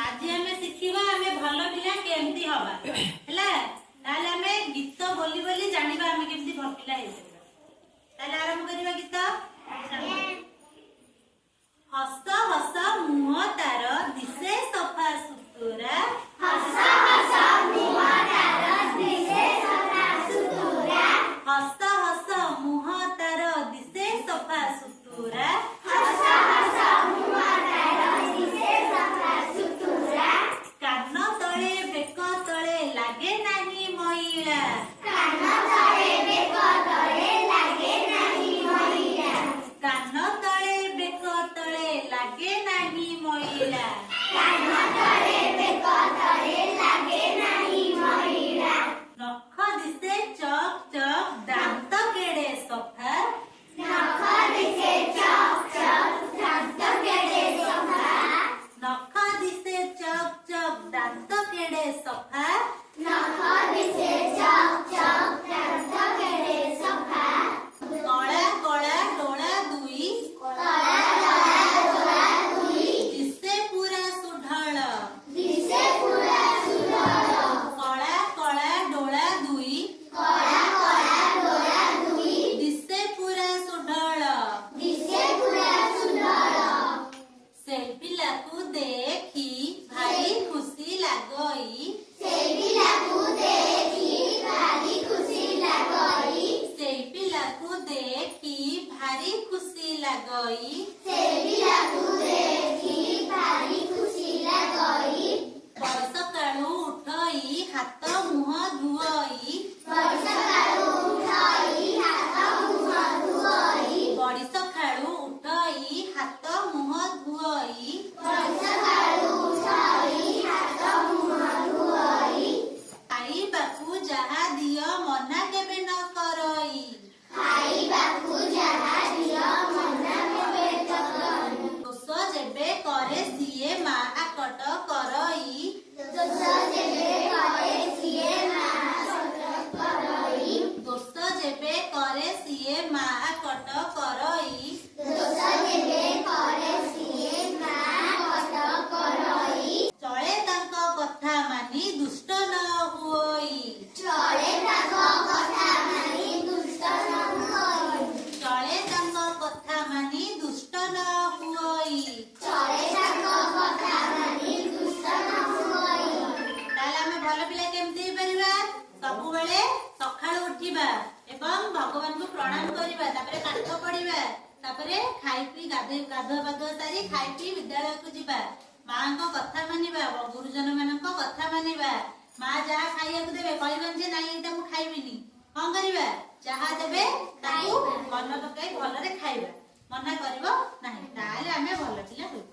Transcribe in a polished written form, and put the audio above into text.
आज हमें शिखिबा हमें भल पिला केमती हवा हैला ताले हमें गीत बोली बोली जानिबा हमें केमती भल पिला हे ताले आरंभ करिबा गीत हस हस मुह तार दिसे सफा सुतुरा हस हस मुह तार दिसे सफा सुतुरा हस हस मुह तार दिसे सफा सुतुरा हस हस मुह तार दिसे सफा सुतुरा कान तळे बेक तळे लागे नाही मैला कान तळे बेक तळे लागे नाही मैला कान तळे बेक तळे लागे नाही मैला कान तळे बेक तळे लागे नाही मैला नख दिसे चक चक दांत केडे सफा नख दिसे चक चक दांत केडे सफा नख दिसे चक चक दांत केडे सफा नख दिसे चक चक दांत केडे सफा कळा कळा डोळा दुई कळा कळा डोळा दुई दिसे पुरा सुढळ दिसे पुरा सुढळ कळा कळा डोळा दुई कळा कळा डोळा दुई दिसे पुरा सुढळ दिसे पुरा सुढळ से पिलाकू देखी भारी खुशी लागई ସେଇ ପିଲାକୁ ଦେଖି ଭାରି ଖୁସି ଲାଗଇ ସେଇ ପିଲାକୁ ଦେଖି ଭାରି ଖୁସି ଲାଗଇ ସେଇ ପିଲାକୁ ଦେଖି ଭାରି ଖୁସି ଲାଗଇ ବଡ଼ ସକାଳୁ ଉଠଇ ହାତ ମୁହଁ ଧୁଅଇ ବର୍ଷାକାଳୁ ଉଠଇ ହାତ ମୁହଁ ଧୁଅଇ ବଡ଼ି ସକାଳୁ ଉଠଇ ହାତ ମୁହଁ ଧୁଅଇ ବର୍ଷାକାଳୁ ଉଠଇ ହାତ ମୁହଁ ଧୁଅଇ ଖାଇବାକୁ ଯାହା ଦିଅ ମନା କେବେ ନ କରଇ ଖାଇବାକୁ ଯାହା ଦିଅ ମନା କେବେ ନ କରଇ ଦୋଷ ଯେବେ କରେ ସିଏ ମା ଆକଟ କରଇ ଦୋଷ ଯେବେ କରେ ସିଏ ମା ଆକଟ କରଇ ଦୋଷ ଯେବେ କରେ ସିଏ ମା ଆକଟ କରଇ ଦୋଷ ଯେବେ କରେ ସିଏ ମା ଆକଟ କରଇ ଚଳେ ତାଙ୍କ କଥା ମାନି ଦୁଷ୍ଟ ନ ହୁଅଇ ଚଳେ ତାଙ୍କ କଥା ମାନି ଦୁଷ୍ଟ ନ ହୋଇ ଚଳେ ତାଙ୍କ କଥା ମାନି ଦୁଷ୍ଟ ନ ହୁଅଇ ଚଳେ ତାଙ୍କ କଥା ମାନି ଦୁଷ୍ଟ ନ ହୋଇ ତାହେଲେ ଆମେ ଭଲ ପିଲା କେମିତି ହେଇପାରିବା ସବୁବେଳେ ସକାଳୁ ଉଠିବା ଏବଂ ଭଗବାନଙ୍କୁ ପ୍ରଣାମ କରିବା ତାପରେ ପାଠ ପଢିବା ତାପରେ ଖାଇ ପିଇ ଗାଧୁଆ ପାଧୁଆ ସାରି ଖାଇ ପିଇ ବିଦ୍ୟାଳୟକୁ ଯିବା ମାଙ୍କ କଥା ମାନିବା ଗୁରୁଜନ ମାନଙ୍କ କଥା ମାନିବା ମା ଯାହା ଖାଇବାକୁ ଦେବେ କହିବାନି ଯେ ନାଇଁ ଏଇଟା ମୁଁ ଖାଇବିନି କଣ କରିବା ଯାହା ଦେବେ ତାକୁ ମନ ପକାଇ ଭଲରେ ଖାଇବା ମନା କରିବ ନାହିଁ ତାହେଲେ ଆମେ ଭଲ ପିଲା ହୋଇପାରିବା।